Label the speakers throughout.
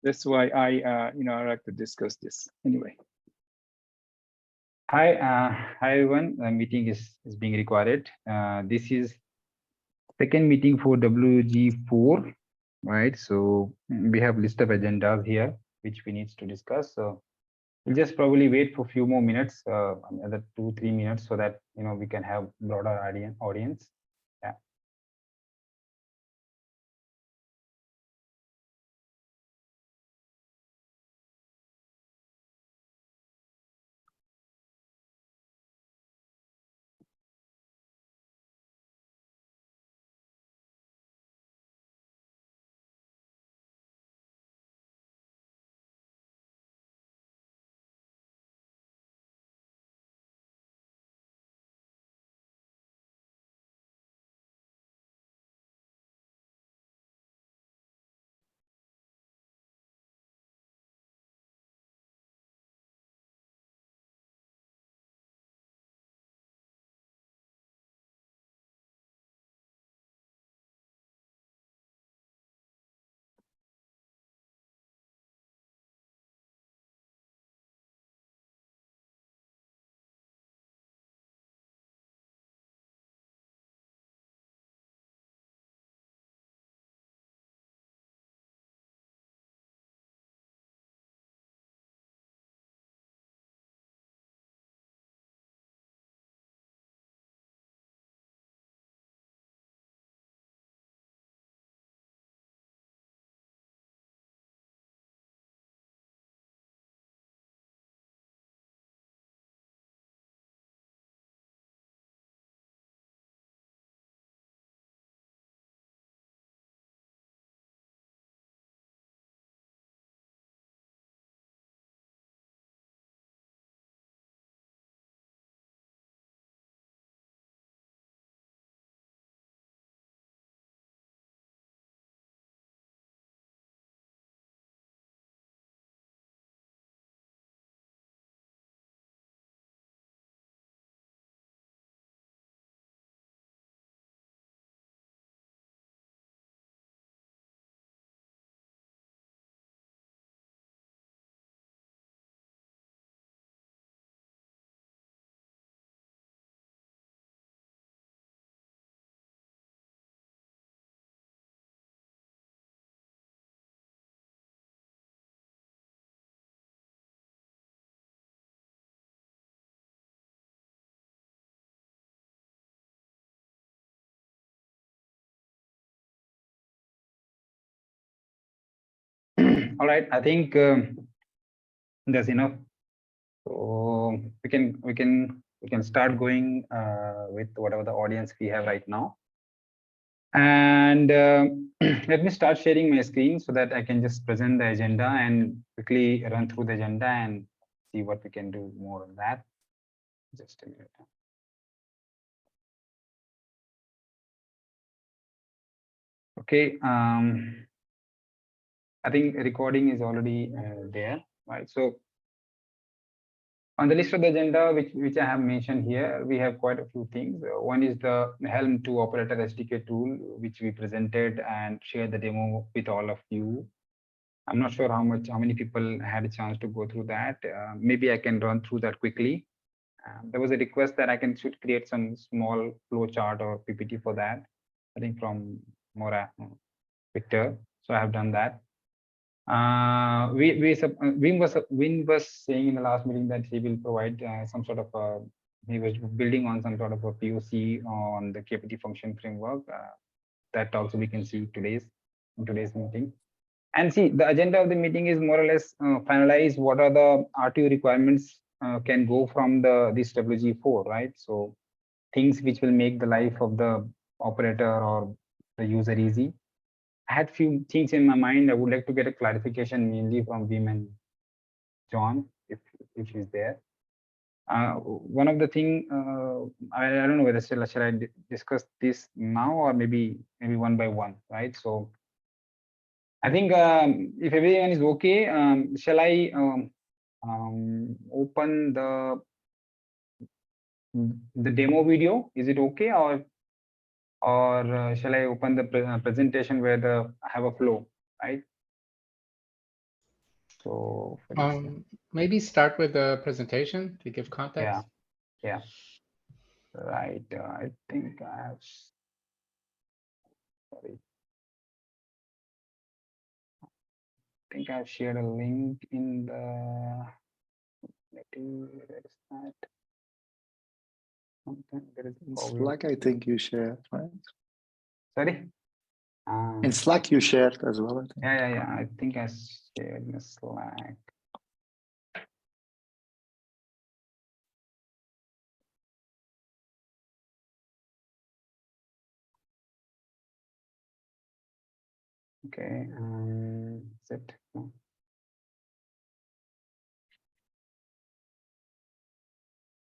Speaker 1: That's why I like to discuss this anyway.
Speaker 2: Hi everyone. The meeting is being recorded. This is second meeting for WG4, right? So we have list of agendas here which we need to discuss. So we'll just probably wait for a few more minutes, another 2-3 minutes, so that we can have broader audience. Yeah. All right. I think there's enough. So we can start going with whatever the audience we have right now. And let me start sharing my screen so that I can just present the agenda and quickly run through the agenda and see what we can do more on that. Just a minute. Okay. I think recording is already there, right? So on the list of the agenda, which I have mentioned here, we have quite a few things. One is the Helm 2 operator SDK tool, which we presented and shared the demo with all of you. I'm not sure how many people had a chance to go through that. Maybe I can run through that quickly. There was a request that I should create some small flow chart or PPT for that. I think from Mora Victor. So I have done that. Wim was saying in the last meeting that he will provide some sort of he was building on some sort of a POC on the KPT function framework. That also we can see in today's meeting. And see, the agenda of the meeting is more or less finalize what are the RTO requirements can go from this WG4, right? So things which will make the life of the operator or the user easy. I had few things in my mind. I would like to get a clarification mainly from Wim and John, if he's there. One of the thing I don't know whether should I discuss this now or maybe one by one, right? So I think if everyone is okay, shall I open the demo video? Is it okay, or shall I open the presentation where I have a flow? right? So for instance,
Speaker 3: Maybe start with a presentation to give context.
Speaker 2: yeah, right. I think I have, sorry, I think I've shared a link in the, where is that? Something, there is a
Speaker 4: In
Speaker 2: problem.
Speaker 4: Slack, I think you shared, right?
Speaker 2: Sorry.
Speaker 4: In Slack, you shared as well, I think.
Speaker 2: Yeah. I think I shared in Slack. Okay, is it? No.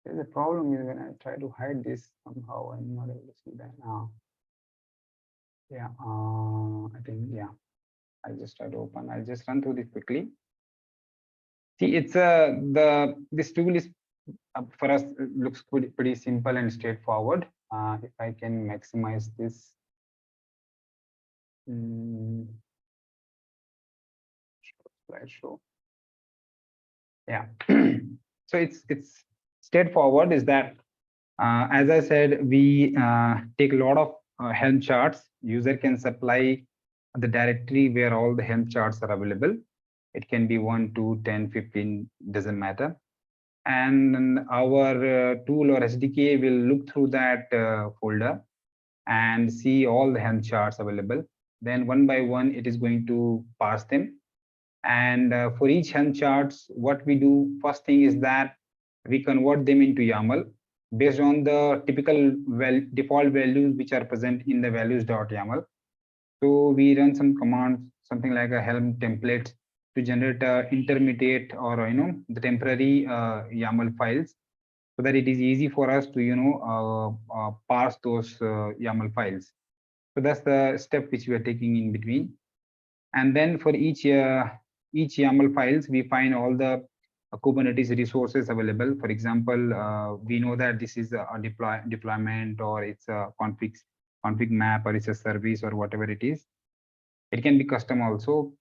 Speaker 2: There's a problem is when I try to hide this, somehow I'm not able to see that now. Yeah, I think, yeah, I just try to open. I'll just run through this quickly. See, it's this tool is for us, it looks pretty simple and straightforward. If I can maximize this. Slideshow. Yeah. So it's straightforward is that as I said, we take a lot of Helm charts. User can supply the directory where all the Helm charts are available. It can be 1, 2, 10, 15, doesn't matter. And then our tool or SDK will look through that folder and see all the Helm charts available. Then one by one, it is going to parse them. And for each Helm charts, what we do first thing is that we convert them into YAML based on the typical default values which are present in the values.yaml. So we run some commands, something like a Helm template to generate intermediate or the temporary YAML files, so that it is easy for us to parse those YAML files. So that's the step which we are taking in between. And then for each YAML files, we find all the Kubernetes resources available. For example, we know that this is a deployment, or it's a config map, or it's a service, or whatever it is. It can be custom also.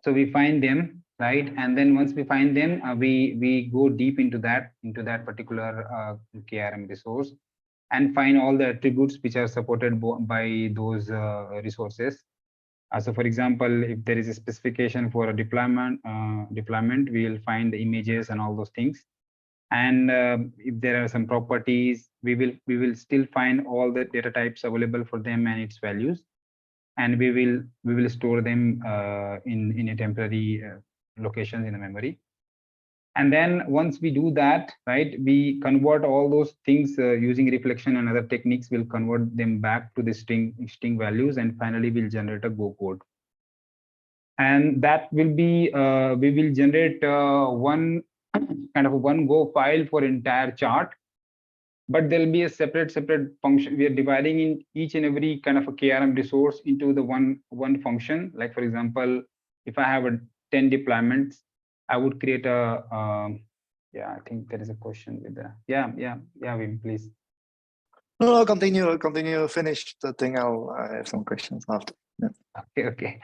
Speaker 2: So we find them, right? And then once we find them, we go deep into that particular KRM resource and find all the attributes which are supported by those resources. So for example, if there is a specification for a deployment, we will find the images and all those things. And if there are some properties, we will still find all the data types available for them and its values, and we will store them in a temporary location in the memory. And then once we do that, right, we convert all those things using reflection and other techniques. We'll convert them back to the string values, and finally we'll generate a Go code. And that will be we will generate one kind of one Go file for entire chart, but there'll be a separate function. We are dividing in each and every kind of a KRM resource into the one function. Like for example, if I have a 10 deployments, I would create a yeah, I think there is a question with the yeah, Wim, please.
Speaker 4: No, continue, finish the thing. I have some questions after. Yeah.
Speaker 2: Okay.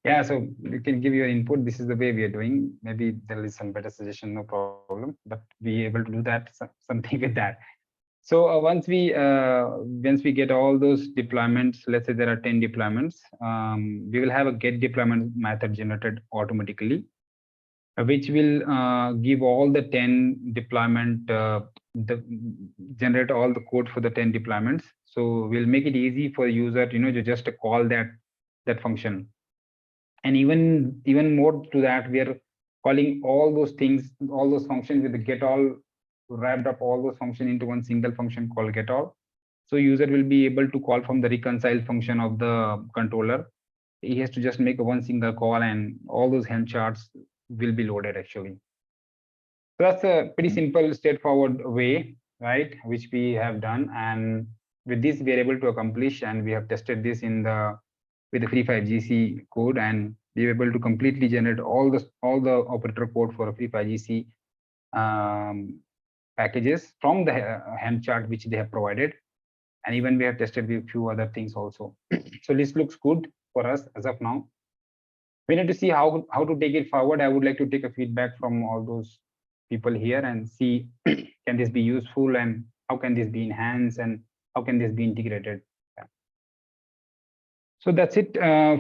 Speaker 2: Yeah, so you can give your input. This is the way we are doing. Maybe there is some better suggestion, no problem, but be able to do that, something with that. So once we get all those deployments, let's say there are 10 deployments, we will have a get deployment method generated automatically, which will give all the 10 deployment, generate all the code for the 10 deployments. So we'll make it easy for user to just call that function. And even more to that, we are calling all those things, all those functions with the get all, wrapped up all those functions into one single function called get all. So user will be able to call from the reconcile function of the controller. He has to just make one single call, and all those Helm charts will be loaded actually. So that's a pretty simple, straightforward way, right, which we have done. And with this, we are able to accomplish, and we have tested this with the Free5GC code, and we were able to completely generate all the operator code for a Free5GC packages from the Helm chart which they have provided. And even we have tested with a few other things also. So this looks good for us as of now. we need to see how to take it forward. I would like to take a feedback from all those people here and see can this be useful and how can this be enhanced and how can this be integrated. Yeah. So that's it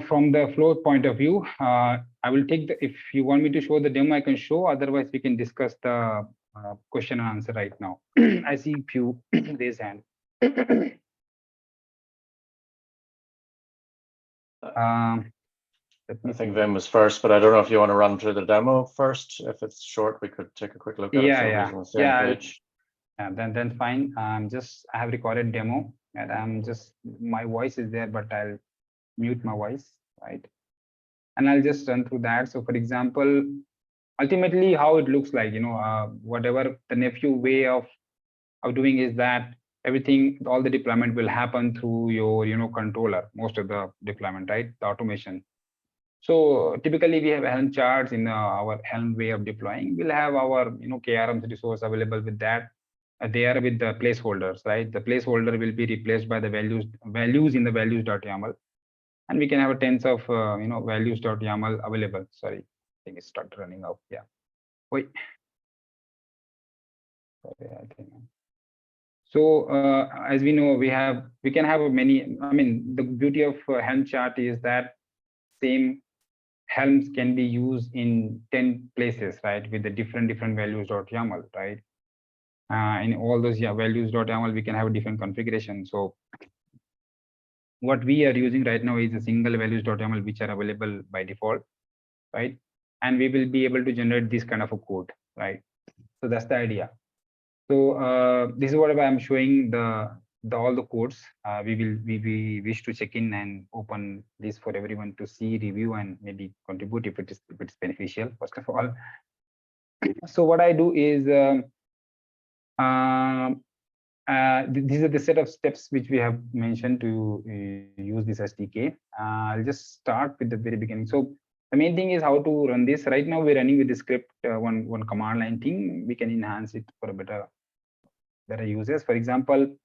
Speaker 2: from the flow point of view. I will take the, if you want me to show the demo, I can show, otherwise we can discuss the question and answer right now. I see few raised hand.
Speaker 5: I think Vim was first, but I don't know if you want to run through the demo first. If it's short, we could take a quick look at it. So everybody's on the same page.
Speaker 2: Yeah, then fine. I have recorded demo and I'm just, my voice is there, but I'll mute my voice, right? And I'll just run through that. So for example, ultimately how it looks like, whatever the nephew way of doing is that everything, all the deployment will happen through your, controller, most of the deployment, right? The automation. So typically we have Helm charts in our Helm way of deploying. We'll have our, KRM resource available with that. There with the placeholders, right? The placeholder will be replaced by the values in the values.yaml. And we can have a tens of, values.yaml available. Sorry, I think it started running out. Yeah. Wait. Sorry, I think. So as we know, we can have many. I mean, the beauty of Helm chart is that same Helms can be used in 10 places, right? With the different values.yaml, right? In all those values.yaml, we can have a different configuration. So what we are using right now is a single values.yaml, which are available by default, right? And we will be able to generate this kind of a code, right? So that's the idea. So this is what I'm showing all the codes. We wish to check in and open this for everyone to see, review, and maybe contribute if it's beneficial. First of all, so what I do is these are the set of steps which we have mentioned to use this SDK. I'll just start with the very beginning. So the main thing is how to run this. Right now we're running with the script, one command line thing. We can enhance it for a better uses. For example,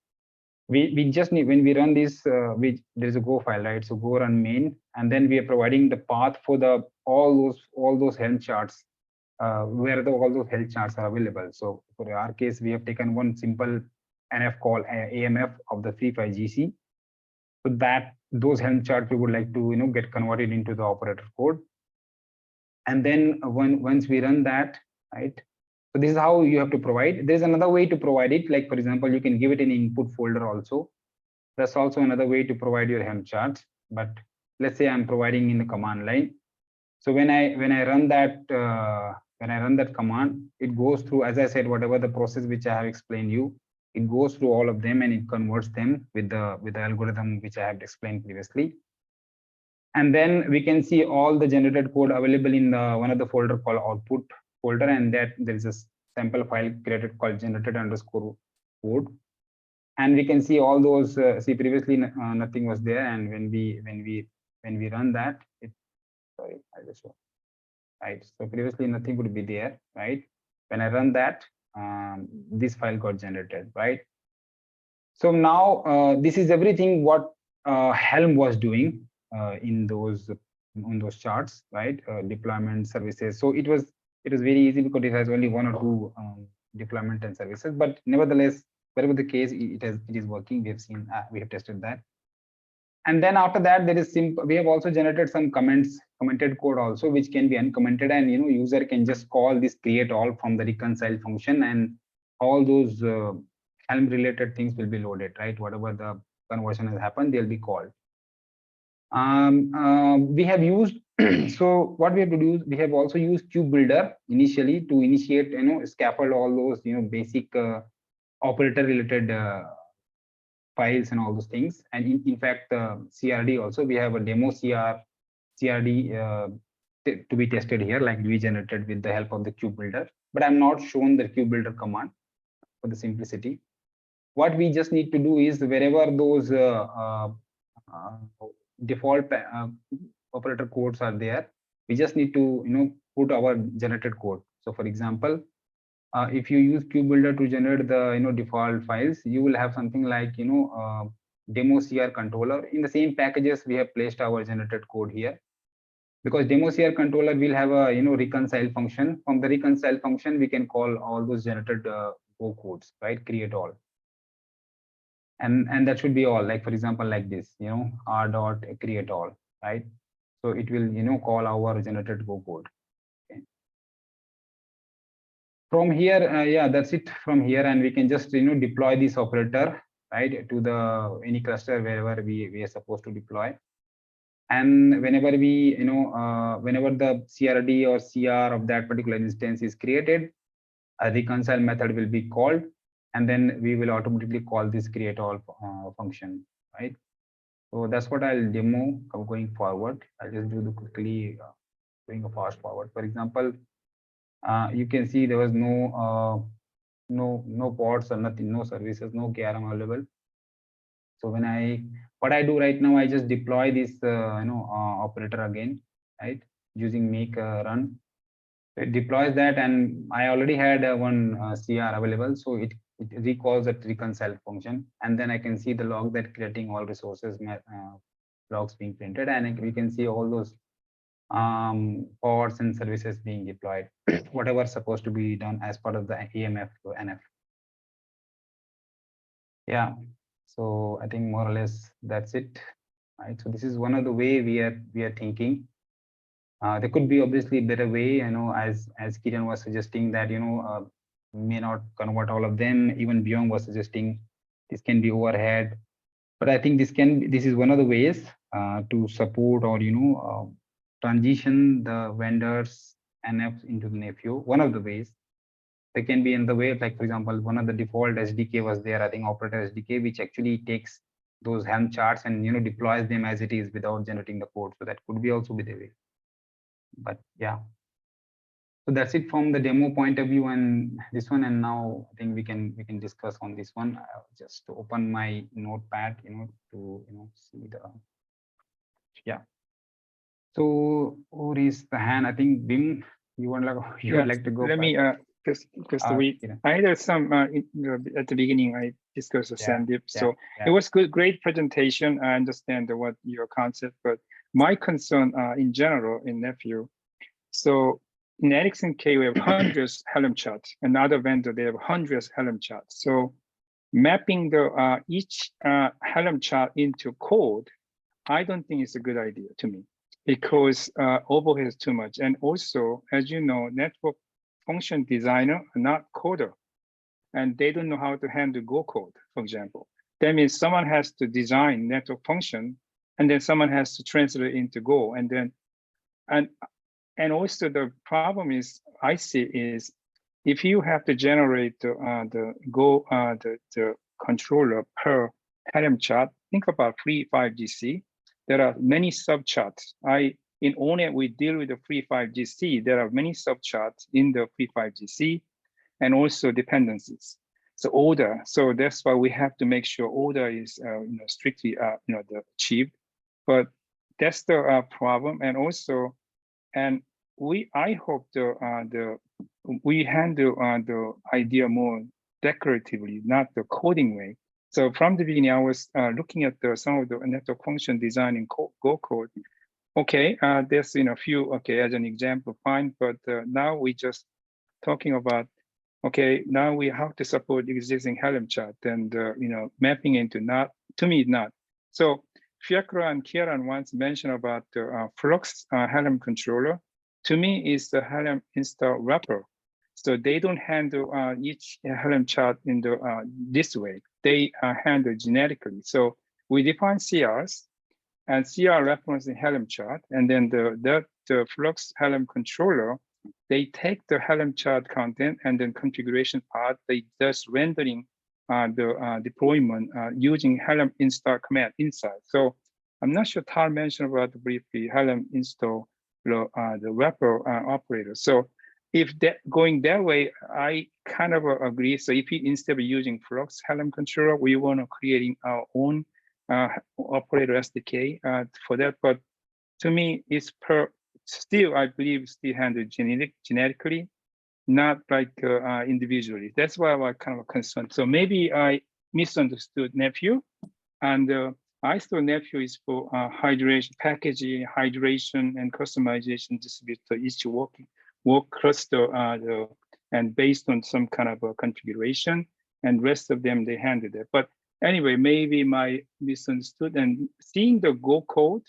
Speaker 2: we just need, when we run this, there's a go file, right? So go run main, and then we are providing the path for all those Helm charts, where all those Helm charts are available. So for our case, we have taken one simple NF call AMF of the free file GC. So that those Helm charts we would like to get converted into the operator code. And then once we run that, right? So this is how you have to provide. There's another way to provide it. Like for example, you can give it an input folder also. That's also another way to provide your Helm charts. But let's say I'm providing in the command line. So when I run that command, it goes through, as I said, whatever the process which I have explained you, it goes through all of them and it converts them with the algorithm which I have explained previously. And then we can see all the generated code available in one of the folder called output folder, and that there is a sample file created called generated_code. And we can see all those. See, previously nothing was there, and when we run that, sorry, I just show. Right. So previously nothing would be there, right? When I run that, this file got generated, right? So now this is everything what Helm was doing in those charts, right? Deployment services. So it was very easy because it has only one or two deployment and services, but nevertheless, whatever the case, it is working. We have seen, we have tested that. And then after that, there is simple. We have also generated some commented code also, which can be uncommented, and user can just call this create all from the reconcile function, and all those Helm related things will be loaded, right? Whatever the conversion has happened, they'll be called. We have used so what we have to do is we have also used Cube Builder initially to initiate, scaffold all those, basic operator related files and all those things. And in fact, CRD also, we have a demo CRD to be tested here, like we generated with the help of the Cube Builder. But I'm not shown the Cube Builder command for the simplicity. What we just need to do is wherever those default operator codes are there, we just need to put our generated code. So for example, if you use Cube Builder to generate the default files, you will have something like demo CR controller. In the same packages, we have placed our generated code here. because demo CR controller will have a reconcile function. From the reconcile function, we can call all those generated Go codes, right? Create all. And that should be all, like for example, like this, r dot create all, right? So it will call our generated Go code. Okay. From here, yeah, that's it from here, and we can just deploy this operator, right, to the any cluster wherever we are supposed to deploy. And whenever we whenever the CRD or CR of that particular instance is created, a reconcile method will be called, and then we will automatically call this create all function, right? So that's what I'll demo going forward. I'll just do the quickly doing a fast forward. For example, you can see there was no ports or nothing, no services, no KRM available. So what I do right now, I just deploy this operator again, right, using make run. It deploys that, and I already had one CR available, so it recalls that reconcile function, and then I can see the log that creating all resources logs being printed, and we can see all those ports and services being deployed, whatever supposed to be done as part of the EMF to NF. Yeah, so I think more or less that's it, right? So this is one of the way we are thinking. There could be obviously better way, as Kiran was suggesting that may not convert all of them. Even Byung was suggesting this can be overhead, but I think this is one of the ways to support or transition the vendors NF into the nephew. One of the ways. There can be in the way, like for example, one of the default SDK was there, I think operator SDK, which actually takes those Helm charts and deploys them as it is without generating the code. So that could be also be the way. But yeah, so that's it from the demo point of view and this one. And now I think we can discuss on this one. I'll just open my notepad, to see the, yeah. So who is the hand? I think Bim, you would like to go.
Speaker 1: Let me because I had some at the beginning I discussed with Sandeep. So it was great presentation. I understand what your concept, but my concern in general in Nephew. So in Ericsson K, we have hundreds Helm charts. Another vendor, they have hundreds Helm charts. So mapping the each Helm chart into code, I don't think it's a good idea to me, because overhead is too much. And also, as you know, network function designer are not coder, and they don't know how to handle Go code, for example. That means someone has to design network function, and then someone has to translate it into Go, and then and also the problem is I see is if you have to generate the Go the controller per Helm chart, think about free 5GC. There are many subcharts. In ONET, we deal with the free 5GC. There are many subcharts in the free 5GC and also dependencies. So order. So that's why we have to make sure order is strictly achieved. But that's the problem. And also, I hope we handle the idea more decoratively, not the coding way. So from the beginning, I was looking at some of the network function design in Go code. Okay, there's a few, okay, as an example, fine, but now we just talking about, okay, now we have to support existing Helm chart and mapping into not, to me, not. So Fiakra and Kieran once mentioned about the Flux Helm controller. To me, is the Helm install wrapper. So they don't handle each Helm chart in this way. They handle generically. So we define CRs and CR reference in Helm chart, and then the Flux Helm controller, they take the Helm chart content and then configuration part, they just rendering the deployment using Helm install command inside. So I'm not sure Tal mentioned about briefly Helm install the wrapper operator. So if that going that way, I kind of agree. So if instead of using Flux Helm controller, we want to creating our own operator SDK for that. But to me, it's still, I believe, still handled genetically, not like individually. That's why I'm kind of concerned. So maybe I misunderstood Nephew, and I thought Nephew is for hydration, packaging, hydration, and customization distributed to each work cluster, and based on some kind of a configuration, and rest of them they handled it. But anyway, maybe my misunderstood, and seeing the Go code,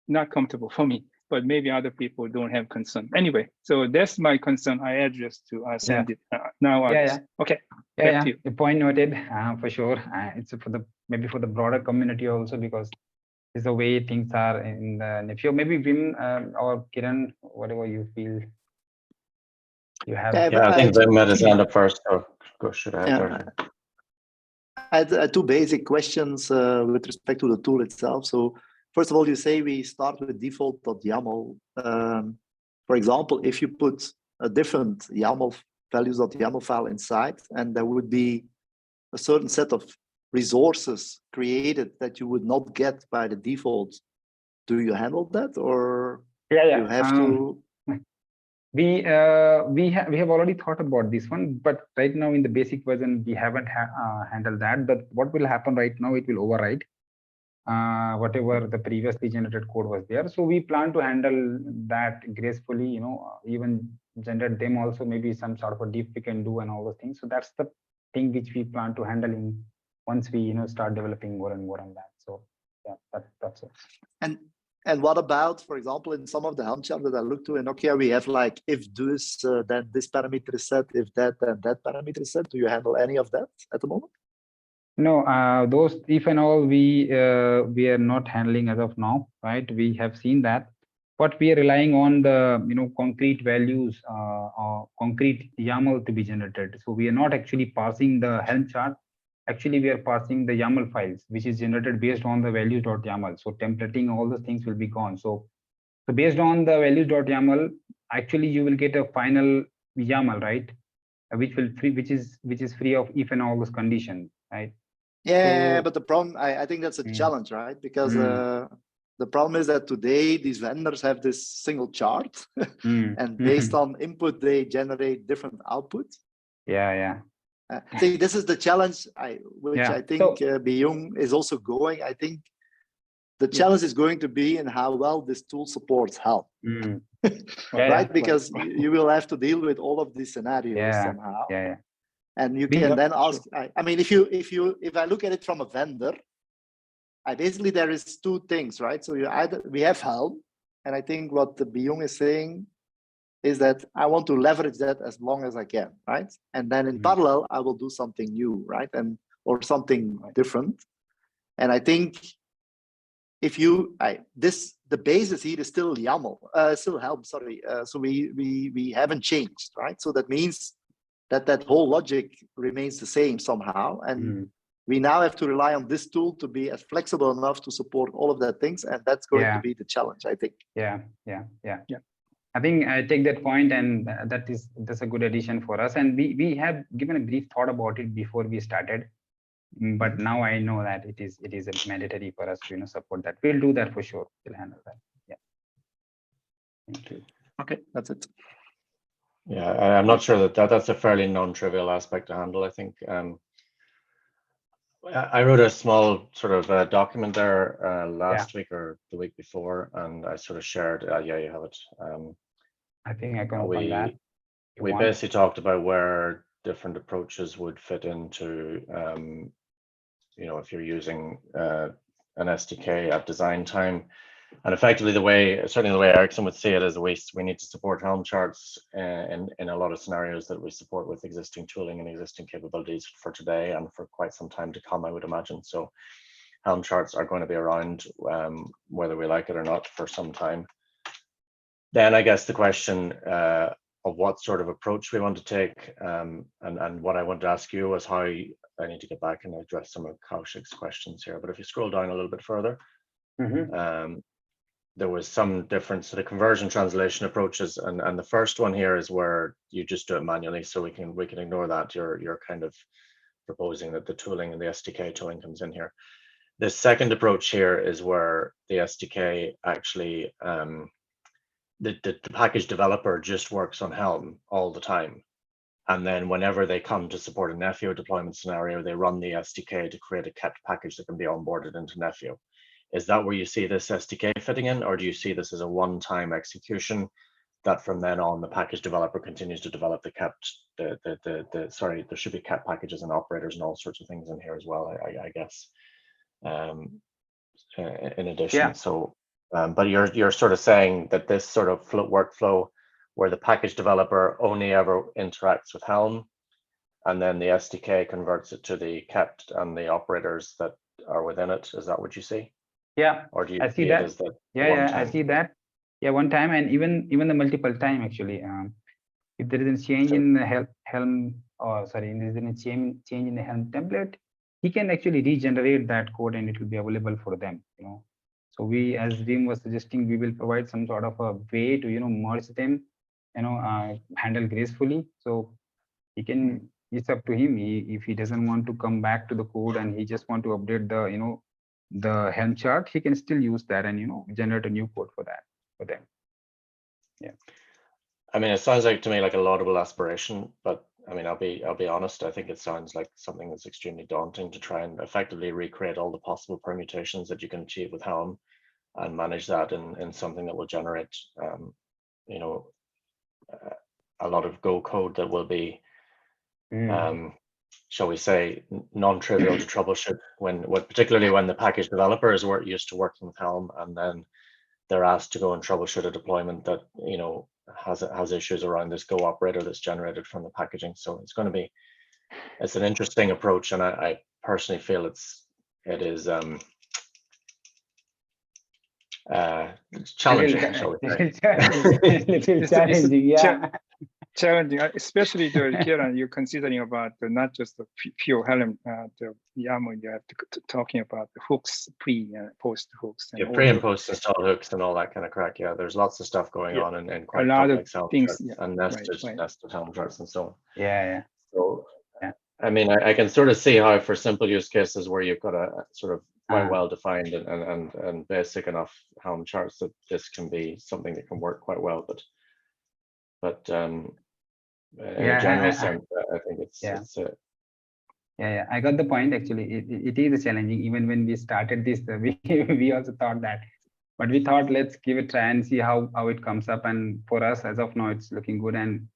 Speaker 1: not comfortable for me, but maybe other people don't have concern. Anyway, so that's my concern I addressed to Sandeep. Now, okay.
Speaker 2: Yeah, the point noted, for sure. It's for the maybe for the broader community also, because it's the way things are in the Nephew. Maybe Wim or Kiran, whatever you feel you have.
Speaker 5: Yeah, I think Wim had his hand up first. So go should I have
Speaker 4: I had two basic questions with respect to the tool itself. So first of all, you say we start with default.yaml. For example, if you put a different YAML values.yaml file inside, and there would be a certain set of resources created that you would not get by the default, do you handle that, or you have to?
Speaker 2: We have already thought about this one, but right now in the basic version we haven't handled that. But what will happen right now? It will override whatever the previously generated code was there. So we plan to handle that gracefully. You know, even generate them also, maybe some sort of a deep we can do and all those things. So that's the thing which we plan to handle in once we start developing more and more on that. So yeah, that's it.
Speaker 4: And what about, for example, in some of the Helm charts that I look to in Nokia, we have like, if this, then this parameter is set, if that, then that parameter is set. Do you handle any of that at the moment?
Speaker 2: No, those if and all we are not handling as of now, right? We have seen that, but we are relying on the concrete values or concrete YAML to be generated. So we are not actually parsing the Helm chart. Actually, we are parsing the YAML files, which is generated based on the values.yaml. So templating, all those things will be gone. So based on the values.yaml, actually you will get a final YAML, right? Which is free of if and all those conditions, right?
Speaker 4: Yeah, so, but the problem, I think that's a challenge, right? Because the problem is that today these vendors have this single chart, and based on input they generate different outputs. See, this is the challenge which I think Byung is also going. I think the challenge is going to be in how well this tool supports Helm, right? Because you will have to deal with all of these scenarios somehow. And you can then ask. I mean, if I look at it from a vendor, basically there is two things, right? So we have Helm, and I think what the Byung is saying is that I want to leverage that as long as I can, right? And then in parallel, I will do something new, right? Or something different. And I think if the basis here is still YAML, still Helm, sorry. So we haven't changed, right? So that means that whole logic remains the same somehow. And we now have to rely on this tool to be as flexible enough to support all of that things. And that's going to be the challenge, I think.
Speaker 2: Yeah. I think I take that point, and that's a good addition for us. And we have given a brief thought about it before we started, but now I know that it is mandatory for us to support that. We'll do that for sure. We'll handle that. Yeah. Thank you.
Speaker 4: Okay, that's it.
Speaker 5: Yeah, I'm not sure that's a fairly non-trivial aspect to handle. I think I wrote a small sort of document there last week or the week before, and I sort of shared. Yeah, you have it.
Speaker 2: I think I can open that.
Speaker 5: We basically talked about where different approaches would fit into, if you're using an SDK at design time. And effectively, certainly the way Ericsson would see it is we need to support Helm charts in a lot of scenarios that we support with existing tooling and existing capabilities for today and for quite some time to come, I would imagine. So Helm charts are going to be around whether we like it or not for some time. Then I guess the question of what sort of approach we want to take and what I wanted to ask you was how I need to get back and address some of Kaushik's questions here. But if you scroll down a little bit further, there was some difference to the conversion translation approaches, and the first one here is where you just do it manually, so we can ignore that. You're kind of proposing that the tooling and the SDK tooling comes in here. The second approach here is where the SDK actually the package developer just works on Helm all the time. And then whenever they come to support a Nepio deployment scenario, they run the SDK to create a kept package that can be onboarded into Nepio. Is that where you see this SDK fitting in, or do you see this as a one-time execution that from then on the package developer continues to develop the kept, sorry, there should be kept packages and operators and all sorts of things in here as well, I guess, in addition.
Speaker 2: Yeah.
Speaker 5: So, but you're sort of saying that this sort of workflow where the package developer only ever interacts with Helm, and then the SDK converts it to the kept and the operators that are within it. Is that what you see?
Speaker 2: Yeah,
Speaker 5: Or do you
Speaker 2: I see
Speaker 5: it
Speaker 2: that.
Speaker 5: as the
Speaker 2: Yeah, I see that. Yeah, one time, and even the multiple time actually. If there is a change in the Helm, or sorry, there is a change in the Helm template, he can actually regenerate that code and it will be available for them. So we, as Vim was suggesting, we will provide some sort of a way to merge them, handle gracefully. So he can. It's up to him. If he doesn't want to come back to the code and he just want to update the the Helm chart, he can still use that and generate a new code for that for them. Yeah.
Speaker 5: I mean, it sounds like to me like a laudable aspiration, but I mean, I'll be honest. I think it sounds like something that's extremely daunting to try and effectively recreate all the possible permutations that you can achieve with Helm, and manage that in something that will generate, a lot of Go code that will be, shall we say, non-trivial to troubleshoot particularly when the package developer is used to working with Helm, and then they're asked to go and troubleshoot a deployment that has issues around this Go operator that's generated from the packaging. So it's an interesting approach, and I personally feel it is challenging, shall we say.
Speaker 2: Little challenging, yeah.
Speaker 1: Challenging, especially the Kieran, you're considering about not just the pure Helm, the YAML, you have to talking about the hooks, pre and post hooks.
Speaker 5: Yeah, pre and post install hooks and all that kind of crack. Yeah, there's lots of stuff going on and quite complex Helm charts and nested Helm charts and so on.
Speaker 2: Yeah.
Speaker 5: So, I mean, I can sort of see how for simple use cases where you've got a sort of quite well defined and basic enough Helm charts that this can be something that can work quite well, but in a general sense, I think it's
Speaker 2: yeah, I got the point. Actually, it is challenging. Even when we started this, we also thought that, but we thought let's give it a try and see how it comes up. And for us, as of now, it's looking good, and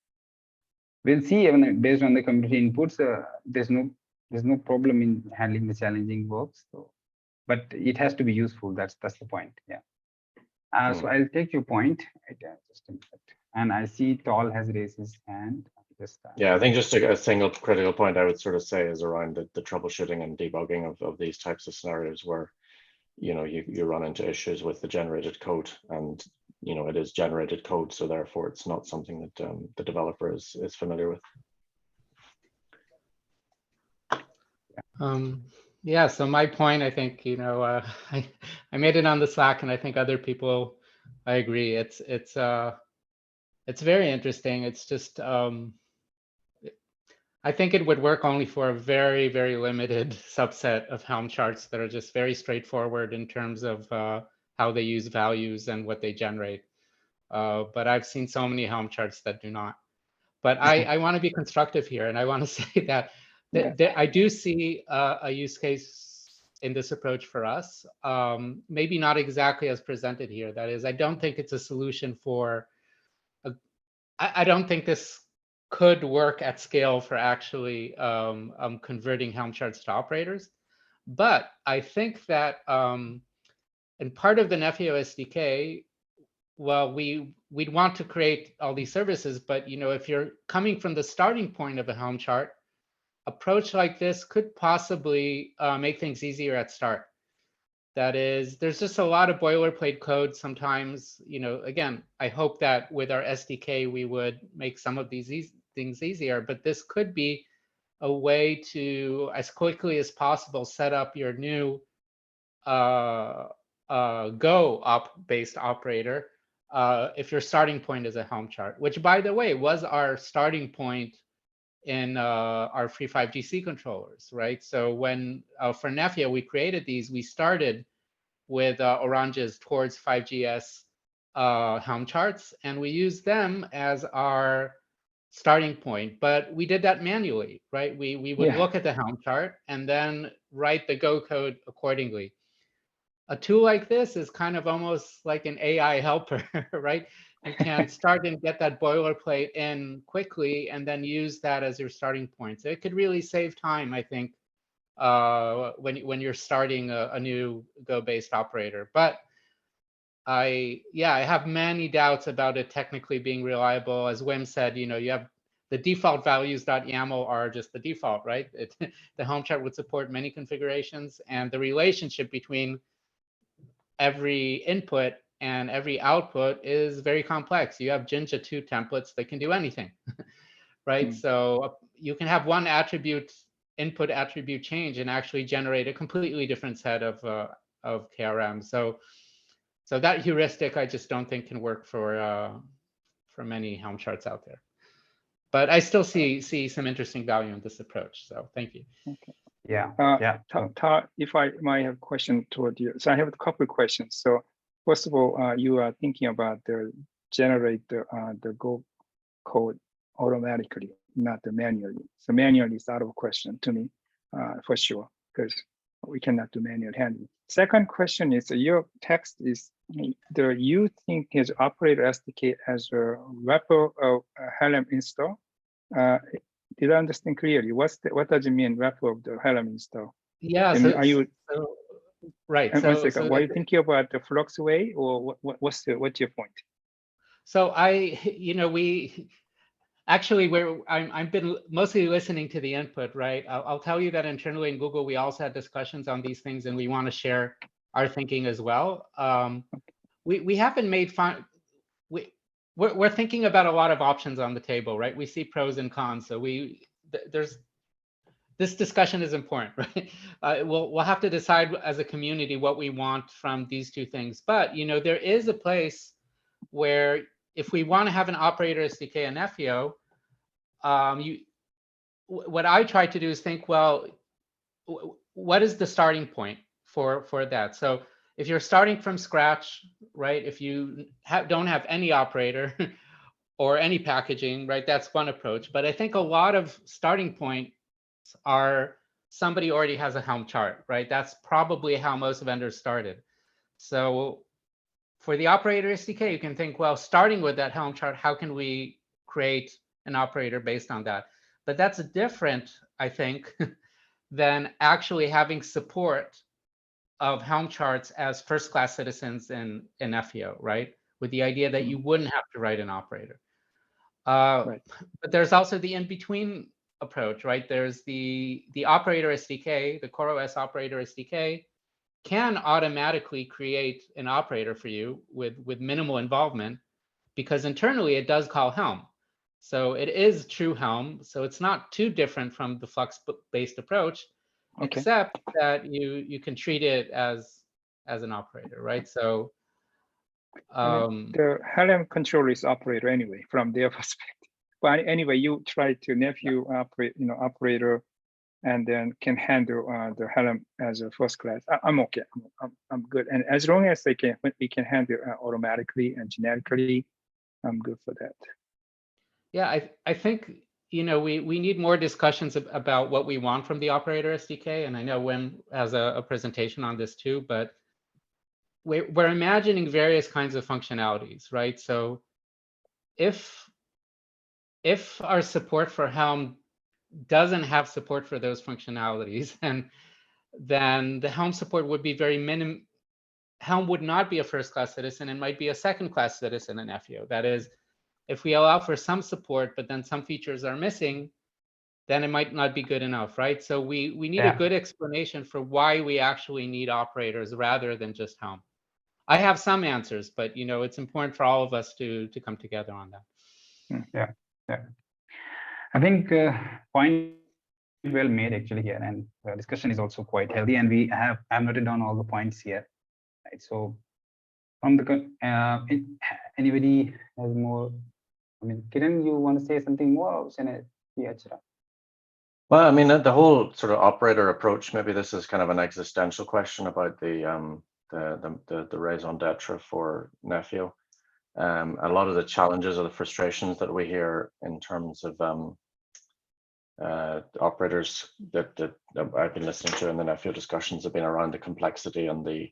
Speaker 2: we'll see. Even based on the community inputs, there's no problem in handling the challenging works. So, but it has to be useful. That's the point. Yeah. So I'll take your point. Just a minute. And I see Tall has raised his hand.
Speaker 5: I think just a single critical point I would sort of say is around the troubleshooting and debugging of these types of scenarios where you run into issues with the generated code, and it is generated code, so therefore it's not something that the developer is familiar with.
Speaker 3: Yeah, so my point, I think, I made it on the Slack, and I think other people, I agree. It's very interesting. It's just, I think it would work only for a very, very limited subset of Helm charts that are just very straightforward in terms of how they use values and what they generate. But I've seen so many Helm charts that do not. But I want to be constructive here, and I want to say that I do see a use case in this approach for us. Maybe not exactly as presented here. That is, I don't think it's a solution for. I don't think this could work at scale for actually converting Helm charts to operators. But I think that in part of the Nepio SDK, well, we'd want to create all these services, but if you're coming from the starting point of a Helm chart, approach like this could possibly make things easier at start. That is, there's just a lot of boilerplate code sometimes. Again, I hope that with our SDK, we would make some of these things easier, but this could be a way to, as quickly as possible, set up your new Go-based operator if your starting point is a Helm chart, which, by the way, was our starting point in our free 5GC controllers, right? So when for Nepio we created these, we started with Orange's towards 5GS Helm charts, and we used them as our starting point, but we did that manually, right? We would look at the Helm chart and then write the Go code accordingly. A tool like this is kind of almost like an AI helper, right? You can start and get that boilerplate in quickly and then use that as your starting point. So it could really save time, I think, when you're starting a new Go-based operator. But I have many doubts about it technically being reliable. As Wim said, you have the default values.yaml are just the default, right? The Helm chart would support many configurations, and the relationship between every input and every output is very complex. You have Jinja 2 templates that can do anything, right? So you can have one input attribute change and actually generate a completely different set of KRM. So that heuristic, I just don't think can work for many Helm charts out there. But I still see some interesting value in this approach. So thank you.
Speaker 1: Okay.
Speaker 2: Yeah.
Speaker 1: If I might have a question toward you. So I have a couple of questions. So first of all, you are thinking about generate the Go code automatically, not the manually. So manually is out of question to me, for sure, because we cannot do manual handling. Second question is, your text is you think is operator SDK as a wrapper of Helm install. Did I understand clearly? What does it mean, wrapper of the Helm install?
Speaker 3: Yeah. Right.
Speaker 1: One second. Were you thinking about the Fluxway, or what's your point?
Speaker 3: So I've been mostly listening to the input, right? I'll tell you that internally in Google, we also had discussions on these things, and we want to share our thinking as well. We haven't made fun. We're thinking about a lot of options on the table, right? We see pros and cons. So this discussion is important, right? We'll have to decide as a community what we want from these two things. But there is a place where if we want to have an operator SDK and FEO, what I try to do is think, well, what is the starting point for that? So if you're starting from scratch, right? If you don't have any operator or any packaging, right? That's one approach. But I think a lot of starting points are somebody already has a Helm chart, right? That's probably how most vendors started. So for the operator SDK, you can think, well, starting with that Helm chart, how can we create an operator based on that? But that's different, I think, than actually having support of Helm charts as first-class citizens in FEO, right? With the idea that you wouldn't have to write an operator. Right. But there's also the in-between approach, right? There's the operator SDK, the CoreOS operator SDK, can automatically create an operator for you with minimal involvement, because internally it does call Helm. So it is true Helm. So it's not too different from the Flux-based approach, except that you can treat it as an operator, right? So
Speaker 1: the Helm controller is operator anyway from their perspective. But anyway, you try to nephew operator, and then can handle the Helm as a first class. I'm okay. I'm good. And as long as we can handle automatically and generically, I'm good for that.
Speaker 3: Yeah, I think we need more discussions about what we want from the operator SDK, and I know Wim has a presentation on this too. But we're imagining various kinds of functionalities, right? So if our support for Helm doesn't have support for those functionalities, and then the Helm support would be very minimum. Helm would not be a first-class citizen and might be a second-class citizen in FEO. That is, if we allow for some support, but then some features are missing, then it might not be good enough, right? So we need a good explanation for why we actually need operators rather than just Helm. I have some answers, but it's important for all of us to come together on that.
Speaker 2: Yeah. I think point well made actually here, and the discussion is also quite healthy, and I've noted down all the points here. Right. So from the anybody has more? I mean, Kiran, you want to say something more?
Speaker 5: Well, I mean, the whole sort of operator approach. Maybe this is kind of an existential question about the raison d'etre for Nephew. a lot of the challenges or the frustrations that we hear in terms of operators that I've been listening to in the Nephew discussions have been around the complexity and the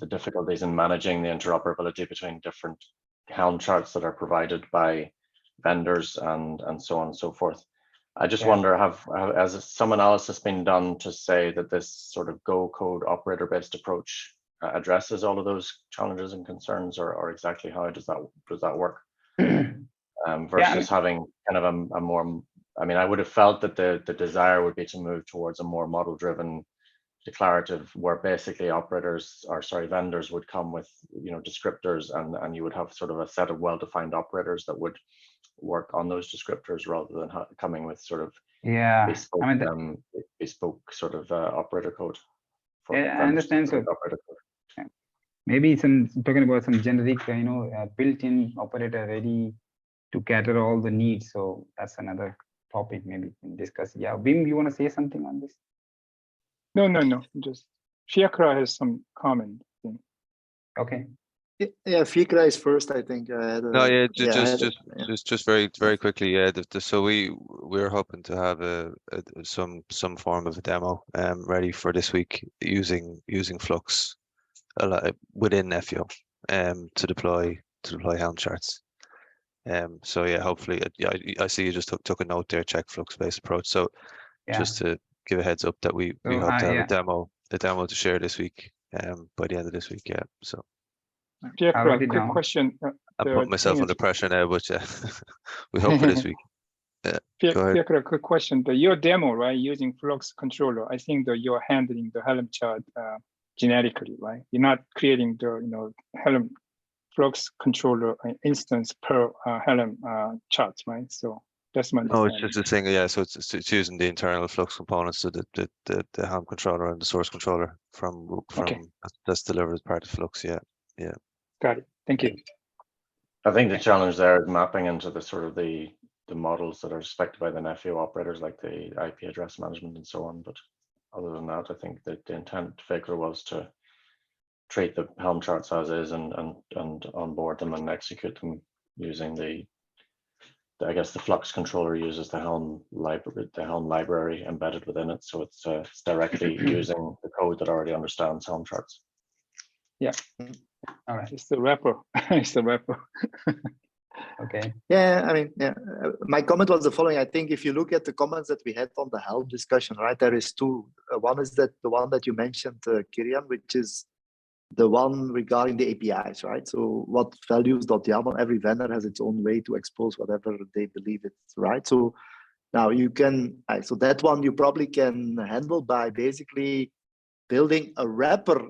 Speaker 5: difficulties in managing the interoperability between different Helm charts that are provided by vendors and so on and so forth. I just wonder, has some analysis been done to say that this sort of Go code operator-based approach addresses all of those challenges and concerns, or exactly how does that work? Versus having kind of a more, I mean, I would have felt that the desire would be to move towards a more model-driven declarative, where basically vendors would come with, you know, descriptors, and you would have sort of a set of well-defined operators that would work on those descriptors rather than coming with sort of bespoke,
Speaker 2: I mean,
Speaker 5: bespoke sort of operator code.
Speaker 2: I understand. So maybe talking about some generic, built-in operator ready to cater all the needs. So that's another topic maybe we can discuss. Yeah, Wim, you want to say something on this?
Speaker 1: No. Just Fiakra has some comment.
Speaker 2: Okay.
Speaker 4: Yeah, Fikra is first, I think.
Speaker 6: Just very quickly. Yeah, so we're hoping to have some form of a demo ready for this week using Flux within Nephew to deploy Helm charts. So yeah, hopefully, I see you just took a note there. Check Flux-based approach. So just to give a heads up that we hope to have a demo to share this week by the end of this week. Yeah. So.
Speaker 1: Fiakra, quick question.
Speaker 6: I'm putting myself under pressure now, but we hope for this week.
Speaker 1: Fiakra, quick question. Your demo, right, using Flux controller, I think that you're handling the Helm chart generically, right? You're not creating the Helm Flux controller instance per Helm charts, right? So that's my understanding.
Speaker 6: No, it's just a thing. Yeah, so it's using the internal Flux components, so the Helm controller and the source controller from that's delivered as part of Flux. Yeah.
Speaker 1: Got it. Thank you.
Speaker 5: I think the challenge there is mapping into the sort of the models that are expected by the Nephew operators, like the IP address management and so on. But other than that, I think that the intent Fikra was to treat the Helm charts as is and onboard them and execute them using I guess the Flux controller uses the Helm library embedded within it, so it's directly using the code that already understands Helm charts.
Speaker 1: Yeah. All right. It's the wrapper. It's the wrapper.
Speaker 2: Okay.
Speaker 4: Yeah, I mean, my comment was the following. I think if you look at the comments that we had on the Helm discussion, right, there is two. One is the one that you mentioned, Kirian, which is the one regarding the APIs, right? So what values.yaml, every vendor has its own way to expose whatever they believe it's right. So now you can, so that one you probably can handle by basically building a wrapper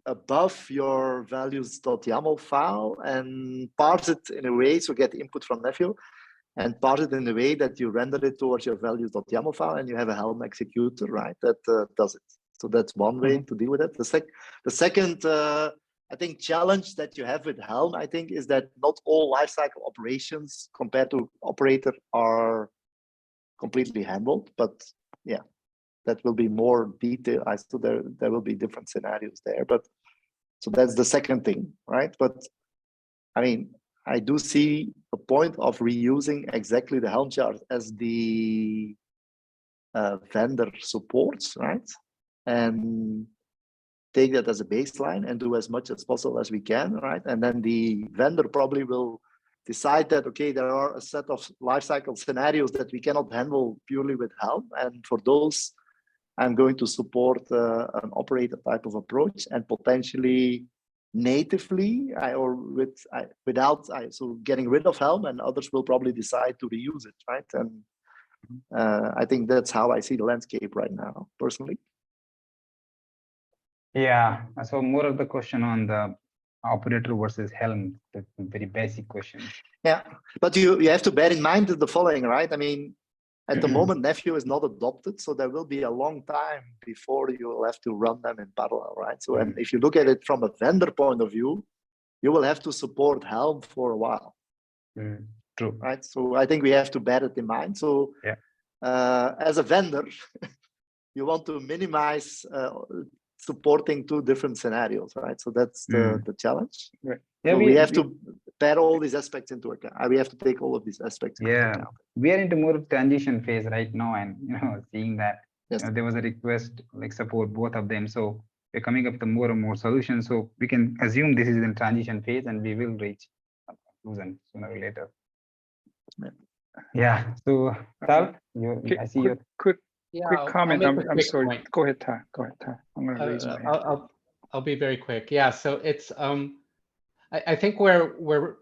Speaker 4: above your values.yaml file and parse it in a way, so get input from Nephew and parse it in a way that you render it towards your values.yaml file and you have a Helm executor, right, that does it. So that's one way to deal with it. The second, I think, challenge that you have with Helm, I think, is that not all lifecycle operations compared to operator are completely handled, but yeah, that will be more detailed. So there will be different scenarios there, but so that's the second thing, right? But I mean, I do see a point of reusing exactly the Helm chart as the vendor supports, right? And take that as a baseline and do as much as possible as we can, right? And then the vendor probably will decide that, okay, there are a set of lifecycle scenarios that we cannot handle purely with Helm. And for those, I'm going to support an operator type of approach and potentially natively so getting rid of Helm, and others will probably decide to reuse it, right? And I think that's how I see the landscape right now, personally.
Speaker 2: Yeah, so more of the question on the operator versus Helm, the very basic question.
Speaker 4: Yeah, but you have to bear in mind the following, right? I mean, at the moment, Nephew is not adopted, so there will be a long time before you will have to run them in parallel, right? So, and if you look at it from a vendor point of view, you will have to support Helm for a while.
Speaker 2: True.
Speaker 4: Right, so I think we have to bear it in mind. So, as a vendor, you want to minimize supporting two different scenarios, right? So that's the challenge.
Speaker 1: Right.
Speaker 4: Yeah, so we have to bear all these aspects into account. We have to take all of these aspects into account.
Speaker 2: We are into more transition phase right now, and seeing that there was a request like support both of them, so we're coming up with more and more solutions. So we can assume this is in transition phase, and we will reach a conclusion sooner or later. Yeah. So Tal, I see your
Speaker 1: quick comment.
Speaker 3: I'll make a
Speaker 1: I'm
Speaker 3: quick
Speaker 1: sorry.
Speaker 3: point.
Speaker 1: Go ahead, Ty. Go ahead, Ty. I'm going to raise my hand.
Speaker 3: I'll be very quick. Yeah. So it's I think we're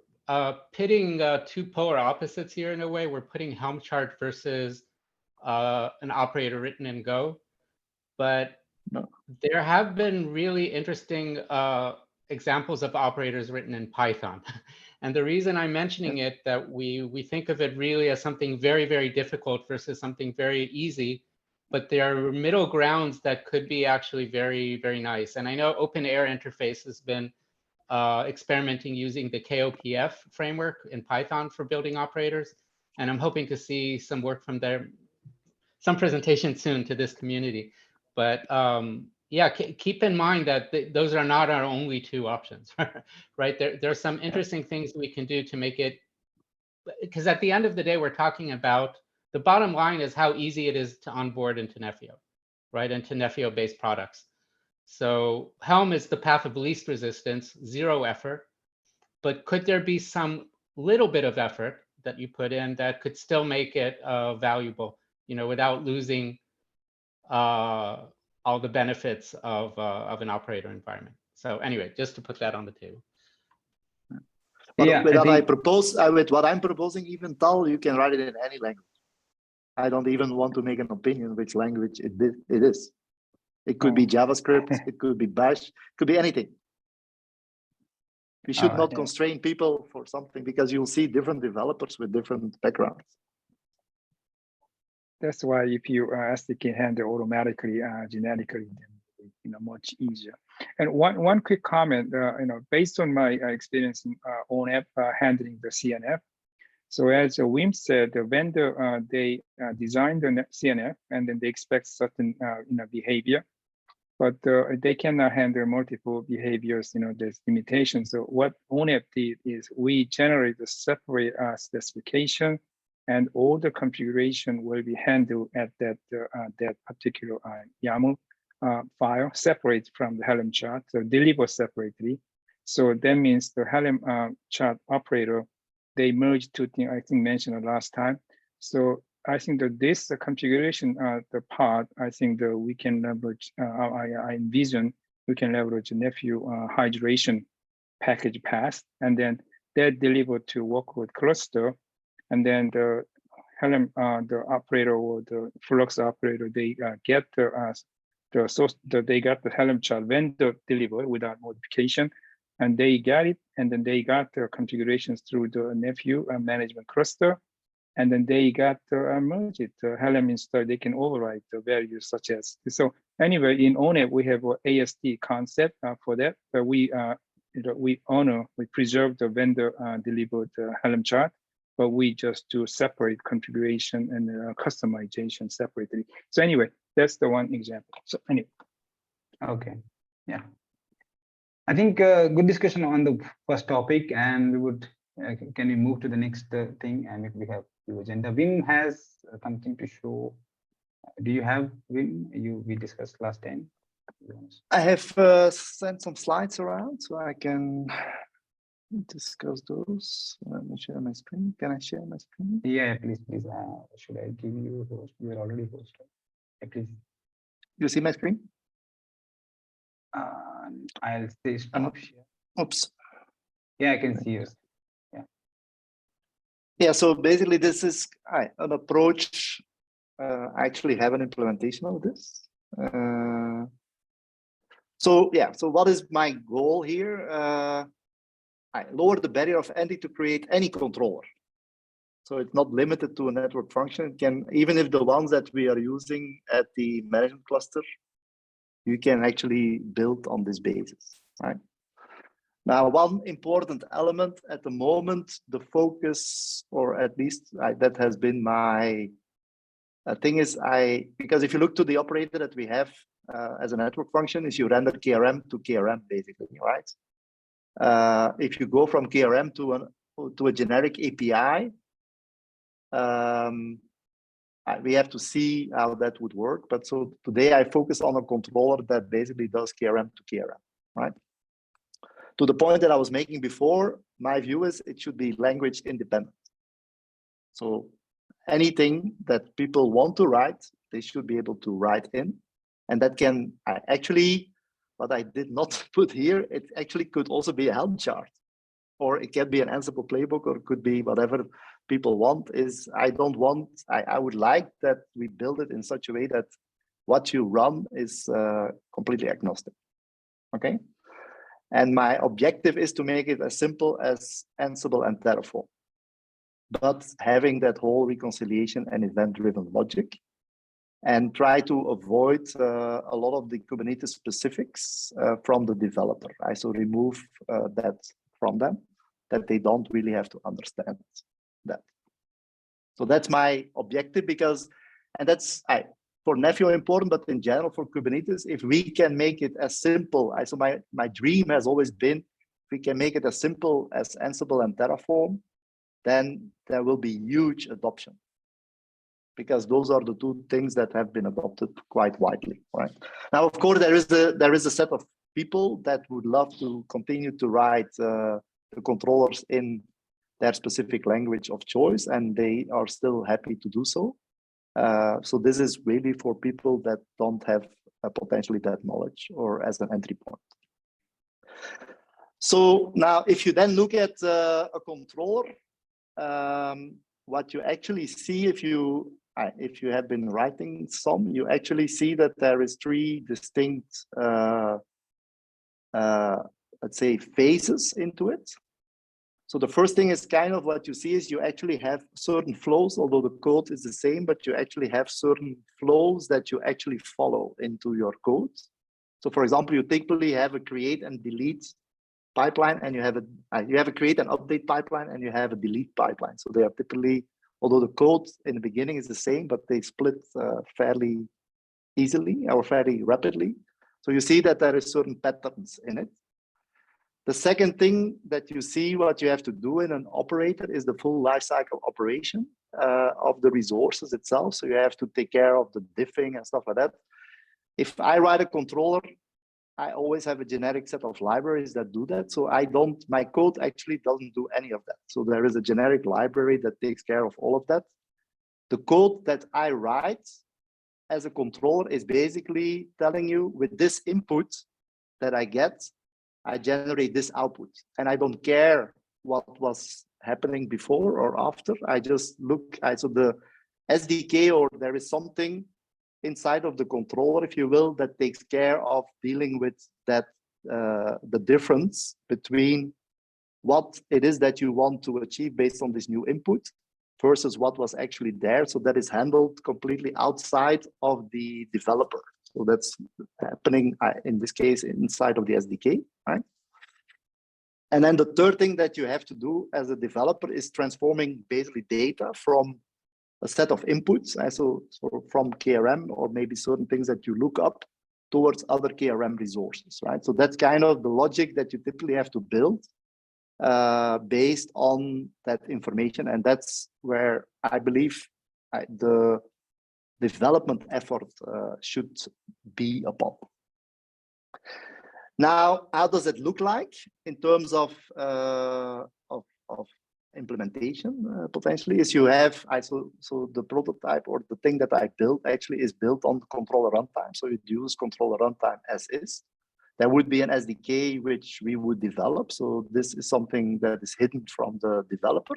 Speaker 3: pitting two polar opposites here in a way. We're putting Helm chart versus an operator written in Go, but there have been really interesting examples of operators written in Python. And the reason I'm mentioning it, that we think of it really as something very, very difficult versus something very easy, but there are middle grounds that could be actually very, very nice. And I know OpenAir Interface has been experimenting using the KOPF framework in Python for building operators. And I'm hoping to see some work from there, some presentation soon to this community. But yeah, keep in mind that those are not our only two options, right? There are some interesting things we can do to make it, because at the end of the day, we're talking about, the bottom line is how easy it is to onboard into Nefio, right? Into Nefio-based products. So Helm is the path of least resistance, zero effort, but could there be some little bit of effort that you put in that could still make it valuable, without losing all the benefits of an operator environment? So anyway, just to put that on the table.
Speaker 4: But with what I'm proposing, even Tal, you can write it in any language. I don't even want to make an opinion which language it is. It could be JavaScript, it could be Bash, it could be anything. We should not constrain people for something, because you'll see different developers with different backgrounds.
Speaker 1: That's why if you SDK handle automatically, genetically, then much easier. And one quick comment, based on my experience in OwnApp handling the CNF. So as Wim said, the vendor they design the CNF and then they expect certain behavior, but they cannot handle multiple behaviors. There's limitations. So what OwnApp did is we generate a separate specification, and all the configuration will be handled at that particular YAML file, separate from the Helm chart, so deliver separately. So that means the Helm chart operator, they merge two things I think mentioned last time. So I think that this configuration, the part, I think that we can leverage, I envision we can leverage Nefio hydration package path, and then that delivered to workload cluster. And then the Helm, the operator or the Flux operator, they get they got the Helm chart vendor delivered without modification, and they got it, and then they got the configurations through the Nefio management cluster, and then they got merged it. Helm install, they can override the values such as. So anyway, in OwnApp we have an ASD concept for that, but we preserve the vendor delivered Helm chart, but we just do separate configuration and customization separately. So anyway, that's the one example. So anyway.
Speaker 2: Okay, yeah. I think good discussion on the first topic, and we would, can we move to the next thing? And if we have the agenda, Wim has something to show. Do you have, Wim? We discussed last time.
Speaker 4: I have sent some slides around, so I can discuss those. Let me share my screen. Can I share my screen?
Speaker 2: Yeah, please. Should I give you a host? You are already hosted. Yeah, please.
Speaker 4: You see my screen?
Speaker 2: I'll say stop share.
Speaker 4: Oops.
Speaker 2: Yeah, I can see you. Yeah.
Speaker 4: Yeah. So basically, this is an approach. I actually have an implementation of this. So what is my goal here? I lower the barrier of entry to create any controller. So it's not limited to a network function. It can, even if the ones that we are using at the management cluster, you can actually build on this basis, right? Now, one important element at the moment, the focus, or at least that has been my thing is because if you look to the operator that we have as a network function, is you render KRM to KRM basically, right? If you go from KRM to a generic API, we have to see how that would work. But so today I focus on a controller that basically does KRM to KRM, right? To the point that I was making before, my view is it should be language independent. So anything that people want to write, they should be able to write in. And that can actually, what I did not put here, it actually could also be a Helm chart, or it can be an Ansible playbook, or it could be whatever people want. I would like that we build it in such a way that what you run is completely agnostic, okay? And my objective is to make it as simple as Ansible and Terraform, but having that whole reconciliation and event-driven logic, and try to avoid a lot of the Kubernetes specifics from the developer. So remove that from them, that they don't really have to understand that. So that's my objective, because, and that's for Nephew important, but in general for Kubernetes, if we can make it as simple, so my dream has always been, if we can make it as simple as Ansible and Terraform, then there will be huge adoption, because those are the two things that have been adopted quite widely, right? Now, of course, there is a set of people that would love to continue to write the controllers in their specific language of choice, and they are still happy to do so. So this is really for people that don't have potentially that knowledge, or as an entry point. So now, if you then look at a controller, what you actually see, if you have been writing some, you actually see that there is three distinct, let's say, phases into it. So the first thing is kind of what you see is you actually have certain flows, although the code is the same, but you actually have certain flows that you actually follow into your code. So for example, you typically have a create and delete pipeline, and you have a create and update pipeline, and you have a delete pipeline. So they are typically, although the code in the beginning is the same, but they split fairly easily or fairly rapidly. So you see that there is certain patterns in it. The second thing that you see, what you have to do in an operator, is the full lifecycle operation of the resources itself. So you have to take care of the diffing and stuff like that. If I write a controller, I always have a generic set of libraries that do that. So my code actually doesn't do any of that. So there is a generic library that takes care of all of that. The code that I write as a controller is basically telling you, with this input that I get, I generate this output, and I don't care what was happening before or after. I just look, so the SDK, or there is something inside of the controller, if you will, that takes care of dealing with that, the difference between what it is that you want to achieve based on this new input versus what was actually there. So that is handled completely outside of the developer. So that's happening in this case inside of the SDK, right? And then the third thing that you have to do as a developer is transforming basically data from a set of inputs, so from KRM, or maybe certain things that you look up, towards other KRM resources, right? So that's kind of the logic that you typically have to build based on that information. And that's where I believe the development effort should be upon. Now, how does it look like in terms of implementation? Potentially, is you have so the prototype, or the thing that I built, actually is built on controller runtime. So you use controller runtime as is. There would be an SDK which we would develop. So this is something that is hidden from the developer,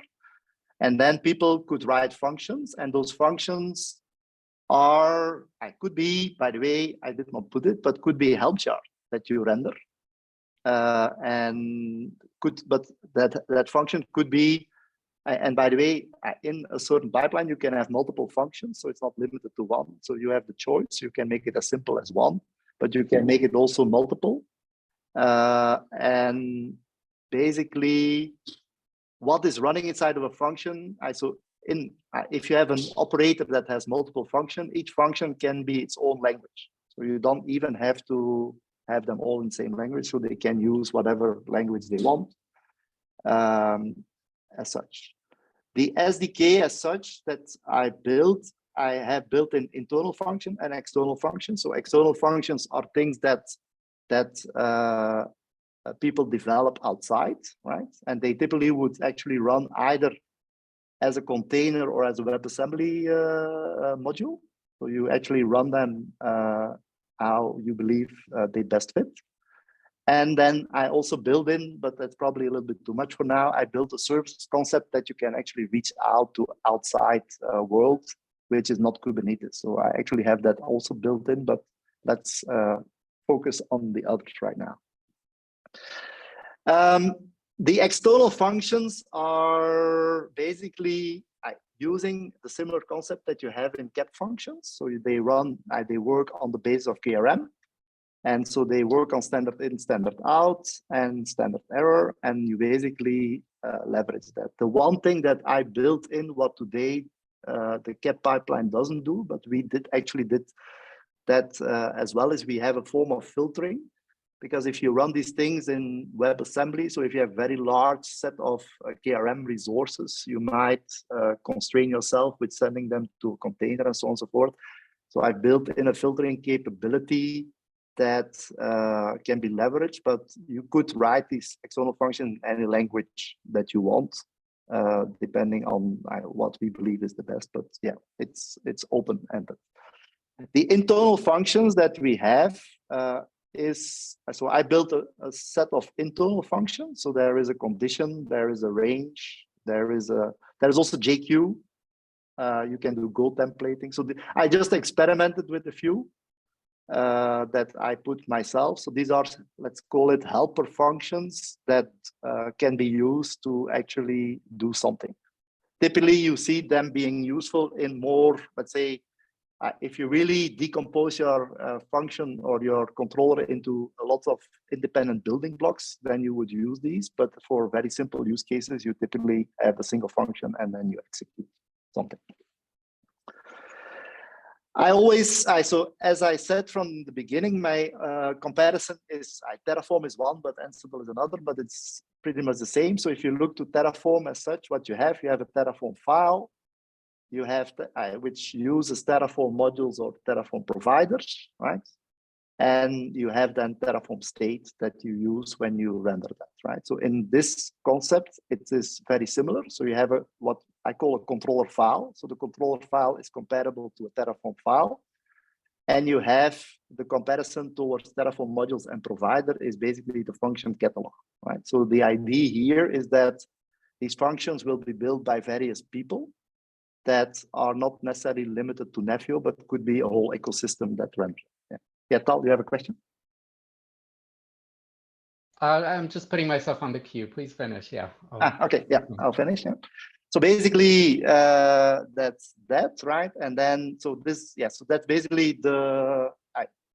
Speaker 4: and then people could write functions, and those functions could be, by the way, I did not put it, but could be a Helm chart that you render, but that function could be, and by the way, in a certain pipeline you can have multiple functions, so it's not limited to one. So you have the choice. You can make it as simple as one, but you can make it also multiple. And basically, what is running inside of a function? If you have an operator that has multiple functions, each function can be its own language. So you don't even have to have them all in the same language, so they can use whatever language they want as such. The SDK as such that I have built in internal function and external function. So external functions are things that people develop outside, right? And they typically would actually run either as a container or as a WebAssembly module. So you actually run them how you believe they best fit. And then I also build in, but that's probably a little bit too much for now, I built a services concept that you can actually reach out to outside world, which is not Kubernetes. So I actually have that also built in, but let's focus on the others right now. The external functions are basically using the similar concept that you have in CAP functions. So they work on the basis of KRM. And so they work on standard in, standard out, and standard error, and you basically leverage that. The one thing that I built in what today the CAP pipeline doesn't do, but we actually did that as well, as we have a form of filtering. Because if you run these things in WebAssembly, so if you have very large set of KRM resources, you might constrain yourself with sending them to a container and so on and so forth. So I built in a filtering capability that can be leveraged, but you could write these external functions in any language that you want, depending on what we believe is the best. But yeah, it's open-ended. The internal functions that we have so I built a set of internal functions. So there is a condition, there is a range, there is also JQ. You can do goal templating. So I just experimented with a few that I put myself. So these are, let's call it helper functions that can be used to actually do something. Typically, you see them being useful in more, let's say, if you really decompose your function or your controller into a lot of independent building blocks, then you would use these. But for very simple use cases, you typically have a single function and then you execute something. So as I said from the beginning, my comparison is Terraform is one, but Ansible is another, but it's pretty much the same. So if you look to Terraform as such, what you have a Terraform file. You have which uses Terraform modules or Terraform providers, right? And you have then Terraform state that you use when you render that, right? So in this concept, it is very similar. So you have what I call a controller file. So the controller file is comparable to a Terraform file. And you have the comparison towards Terraform modules and provider is basically the function catalog, right? So the idea here is that these functions will be built by various people that are not necessarily limited to Nephew, but could be a whole ecosystem that runs. Yeah, Tal, do you have a question?
Speaker 3: I'm just putting myself on the queue. Please finish. Yeah.
Speaker 4: Okay. Yeah, I'll finish. Yeah. So basically, that's that, right? And then, so this, yeah. So that's basically the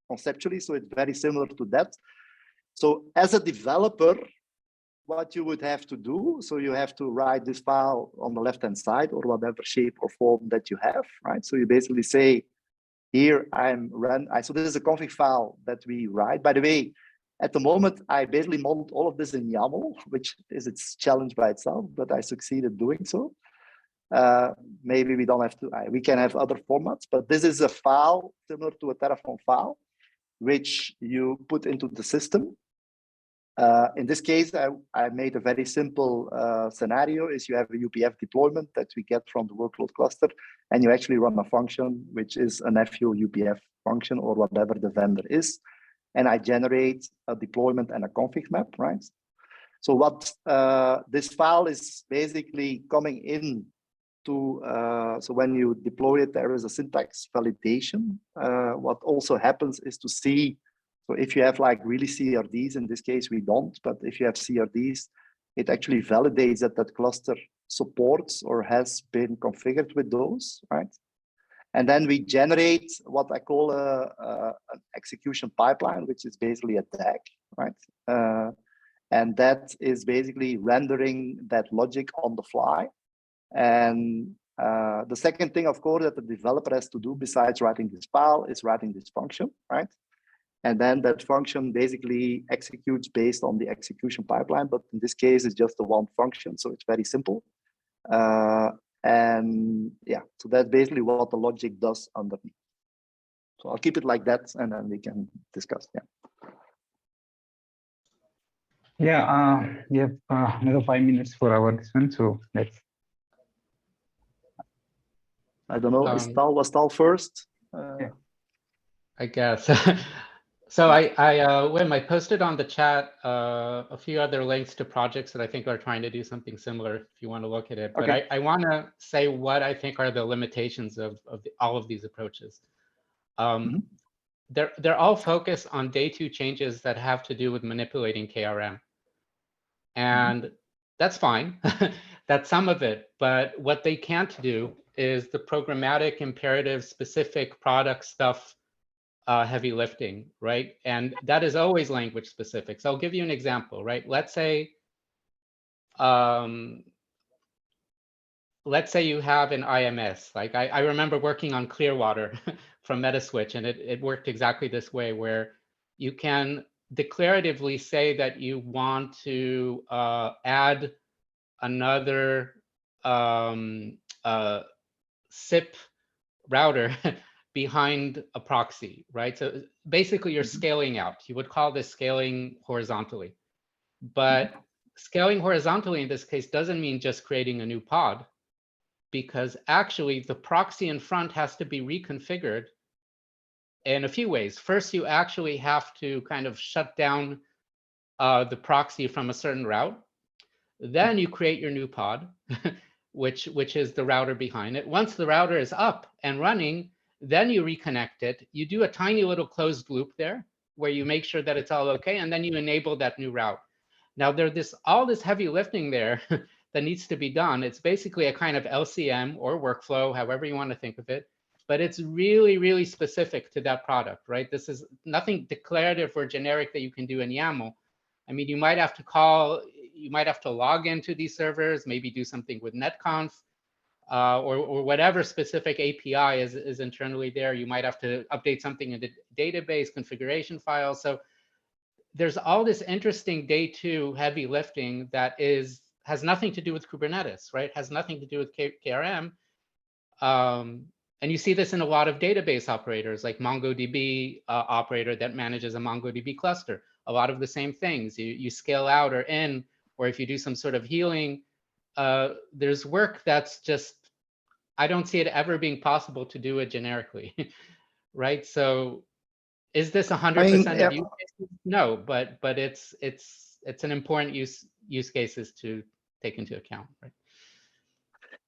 Speaker 4: conceptually. So it's very similar to that. So as a developer, what you would have to do, so you have to write this file on the left-hand side or whatever shape or form that you have, right? So you basically say, here so this is a config file that we write. By the way, at the moment, I basically modeled all of this in YAML, which is its challenge by itself, but I succeeded doing so. Maybe we don't have to, we can have other formats, but this is a file similar to a Terraform file, which you put into the system. In this case, I made a very simple scenario is you have a UPF deployment that we get from the workload cluster, and you actually run a function, which is an FU UPF function or whatever the vendor is. And I generate a deployment and a config map, right? So what this file is basically coming in to, so when you deploy it, there is a syntax validation. What also happens is to see, so if you have like really CRDs, in this case we don't, but if you have CRDs, it actually validates that that cluster supports or has been configured with those, right? And then we generate what I call an execution pipeline, which is basically a DAG, right? And that is basically rendering that logic on the fly. And the second thing, of course, that the developer has to do besides writing this file is writing this function, right? And then that function basically executes based on the execution pipeline. But in this case, it's just the one function. So it's very simple. And yeah, so that's basically what the logic does underneath. So I'll keep it like that, and then we can discuss. Yeah.
Speaker 2: Yeah, we have another 5 minutes for our this one. So let's.
Speaker 4: I don't know. Was Tal first?
Speaker 3: Yeah. I guess. So Wim, I posted on the chat a few other links to projects that I think are trying to do something similar if you want to look at it. But
Speaker 4: Okay.
Speaker 3: I want to say what I think are the limitations of all of these approaches. They're all focused on day 2 changes that have to do with manipulating KRM. And that's fine. That's some of it. But what they can't do is the programmatic, imperative, specific product stuff, heavy lifting, right? And that is always language specific. So I'll give you an example, right? Let's say you have an IMS. Like I remember working on Clearwater from Metaswitch, and it worked exactly this way, where you can declaratively say that you want to add another SIP router behind a proxy, right? So basically you're scaling out. You would call this scaling horizontally. But scaling horizontally in this case doesn't mean just creating a new pod, because actually the proxy in front has to be reconfigured in a few ways. First, you actually have to kind of shut down the proxy from a certain route. Then you create your new pod, which is the router behind it. Once the router is up and running, then you reconnect it. You do a tiny little closed loop there where you make sure that it's all okay, and then you enable that new route. Now there's all this heavy lifting there that needs to be done. It's basically a kind of LCM or workflow, however you want to think of it, but it's really, really specific to that product, right? This is nothing declarative or generic that you can do in YAML. I mean, you might have to log into these servers, maybe do something with netconf, or whatever specific API is internally there. You might have to update something in the database configuration file. So there's all this interesting day 2 heavy lifting that has nothing to do with Kubernetes, right? Has nothing to do with KRM. And you see this in a lot of database operators, like MongoDB operator that manages a MongoDB cluster. A lot of the same things. You scale out or in, or if you do some sort of healing, there's work that's just, I don't see it ever being possible to do it generically, right? So is this 100% of use cases? No, but it's an important use cases to take into account, right?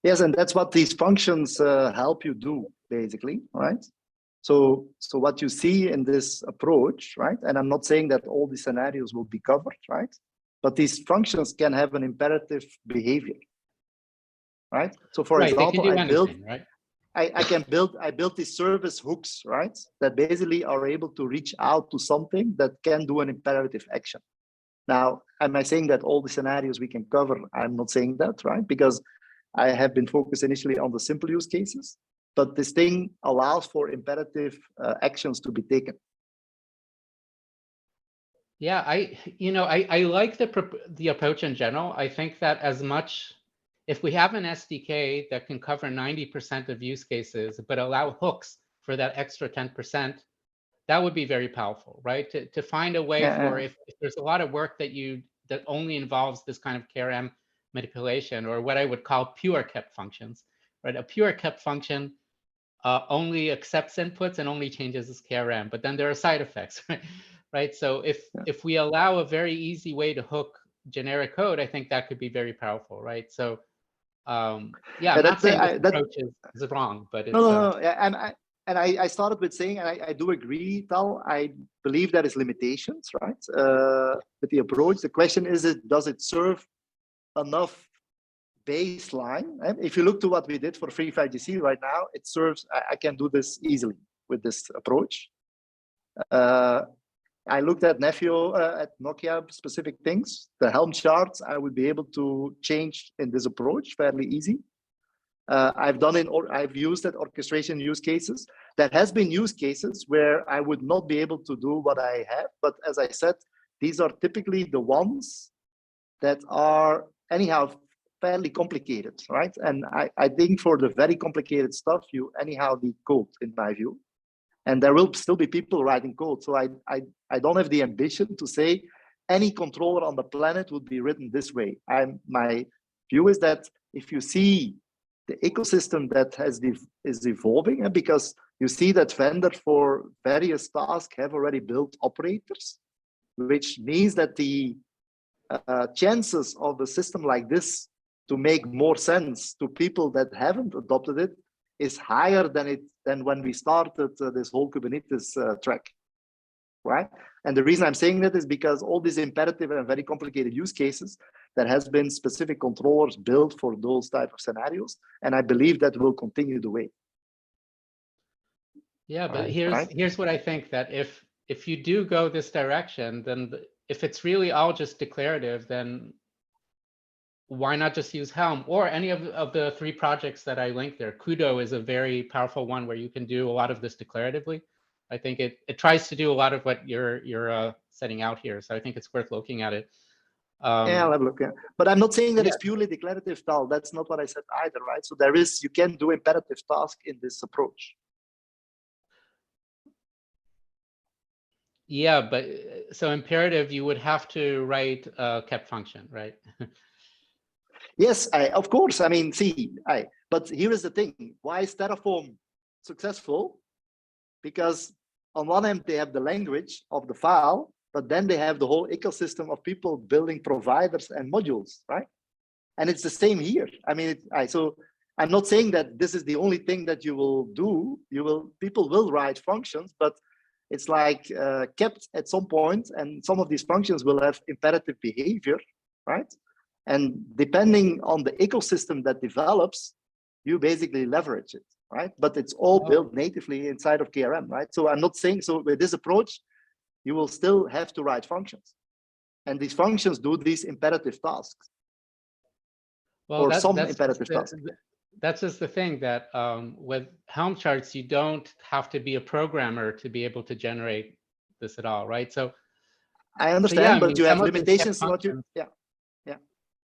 Speaker 4: Yes, and that's what these functions help you do, basically, right? So what you see in this approach, right? And I'm not saying that all the scenarios will be covered, right? But these functions can have an imperative behavior, right? So for example, I built these service hooks, right? That basically are able to reach out to something that can do an imperative action. Now, am I saying that all the scenarios we can cover? I'm not saying that, right? Because I have been focused initially on the simple use cases, but this thing allows for imperative actions to be taken.
Speaker 3: Yeah, I like the approach in general. I think that as much, if we have an SDK that can cover 90% of use cases, but allow hooks for that extra 10%, that would be very powerful, right? To find a way for if there's a lot of work that only involves this kind of KRM manipulation, or what I would call pure kept functions, right? A pure kept function only accepts inputs and only changes its KRM, but then there are side effects, right? So if we allow a very easy way to hook generic code, I think that could be very powerful, right? So yeah, I'm not saying this approach is wrong, but it's
Speaker 4: no. And I started with saying, and I do agree, Tal, I believe there is limitations, right? With the approach. The question is, does it serve enough baseline? And if you look to what we did for Free 5GC right now, it serves, I can do this easily with this approach. I looked at Nokia specific things. The Helm charts, I would be able to change in this approach fairly easy. I've used that orchestration use cases. There has been use cases where I would not be able to do what I have, but as I said, these are typically the ones that are anyhow fairly complicated, right? And I think for the very complicated stuff, you anyhow need code, in my view. And there will still be people writing code. So I don't have the ambition to say any controller on the planet would be written this way. My view is that if you see the ecosystem that is evolving, and because you see that vendors for various tasks have already built operators, which means that the chances of a system like this to make more sense to people that haven't adopted it is higher than when we started this whole Kubernetes track, right? And the reason I'm saying that is because all these imperative and very complicated use cases, there has been specific controllers built for those type of scenarios, and I believe that will continue the way.
Speaker 3: Yeah, but here's what I think, that if you do go this direction, then if it's really all just declarative, then why not just use Helm or any of the 3 projects that I linked there? Kudo is a very powerful one where you can do a lot of this declaratively. I think it tries to do a lot of what you're setting out here. So I think it's worth looking at it.
Speaker 4: Yeah, I'll have a look. Yeah. But I'm not saying that it's purely declarative tal. That's not what I said either, right? So you can do imperative task in this approach.
Speaker 3: Yeah, but so imperative, you would have to write a kept function, right?
Speaker 4: Yes, of course. I mean, but here is the thing. Why is Terraform successful? Because on one hand, they have the language of the file, but then they have the whole ecosystem of people building providers and modules, right? And it's the same here. I mean, so I'm not saying that this is the only thing that you will do. People will write functions, but it's like kept at some point, and some of these functions will have imperative behavior, right? And depending on the ecosystem that develops, you basically leverage it, right? But it's all built natively inside of KRM, right? So I'm not saying, so with this approach, you will still have to write functions. And these functions do these imperative tasks.
Speaker 3: Well,
Speaker 4: or some imperative tasks.
Speaker 3: That's just the thing, that with Helm charts, you don't have to be a programmer to be able to generate this at all, right? So
Speaker 4: I understand,
Speaker 3: so yeah,
Speaker 4: but
Speaker 3: I mean,
Speaker 4: you have
Speaker 3: some of these
Speaker 4: limitations.
Speaker 3: kept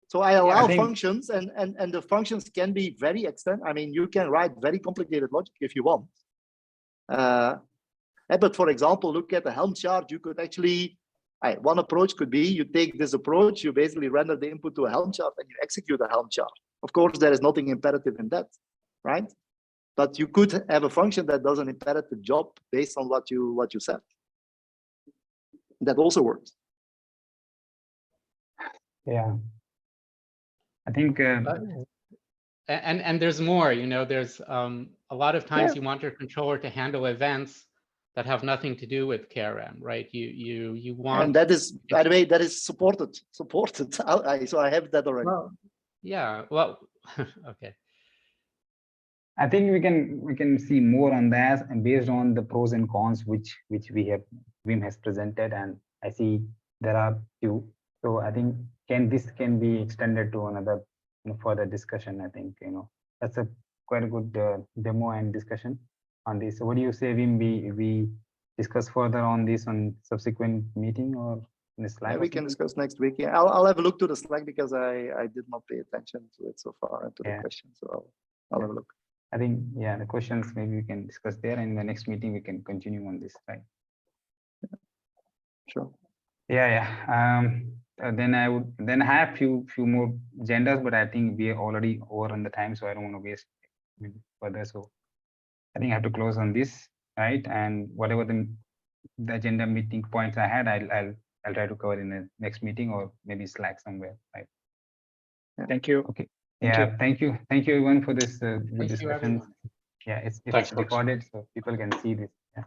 Speaker 4: So I allow functions, and the functions can be very extent. I mean, you can write very complicated logic if you want. But for example, look at the Helm chart. You could actually, one approach could be, you take this approach, you basically render the input to a Helm chart and you execute a Helm chart. Of course, there is nothing imperative in that, right? But you could have a function that does an imperative job based on what you said. That also works.
Speaker 2: Yeah. I think
Speaker 3: and there's more, you know, there's a lot of times you want your controller to handle events that have nothing to do with KRM, right? You want,
Speaker 4: and that is, by the way, that is supported. So I have that already.
Speaker 3: Well, yeah, well, okay.
Speaker 2: I think we can see more on that, and based on the pros and cons which Wim has presented, and I see there are few. So I think this can be extended to another further discussion. I think that's a quite a good demo and discussion on this. So what do you say, Wim? We discuss further on this on subsequent meeting or in the Slack?
Speaker 4: Yeah, we can discuss next week. Yeah, I'll have a look to the Slack because I did not pay attention to it so far, and to the questions. So I'll have a look.
Speaker 2: I think, yeah, the questions maybe we can discuss there, and in the next meeting we can continue on this, right?
Speaker 4: Sure.
Speaker 2: Yeah. Then I have few more agendas, but I think we are already over on the time, so I don't want to waste further. So I think I have to close on this, right? And whatever the agenda meeting points I had, I'll try to cover in the next meeting or maybe Slack somewhere, right?
Speaker 1: Yeah. Thank you.
Speaker 2: Okay. Thank you everyone for this good
Speaker 3: Thank you,
Speaker 2: discussion.
Speaker 3: everyone.
Speaker 2: Yeah, it's
Speaker 5: Thanks, folks.
Speaker 2: recorded so people can see this. Yeah.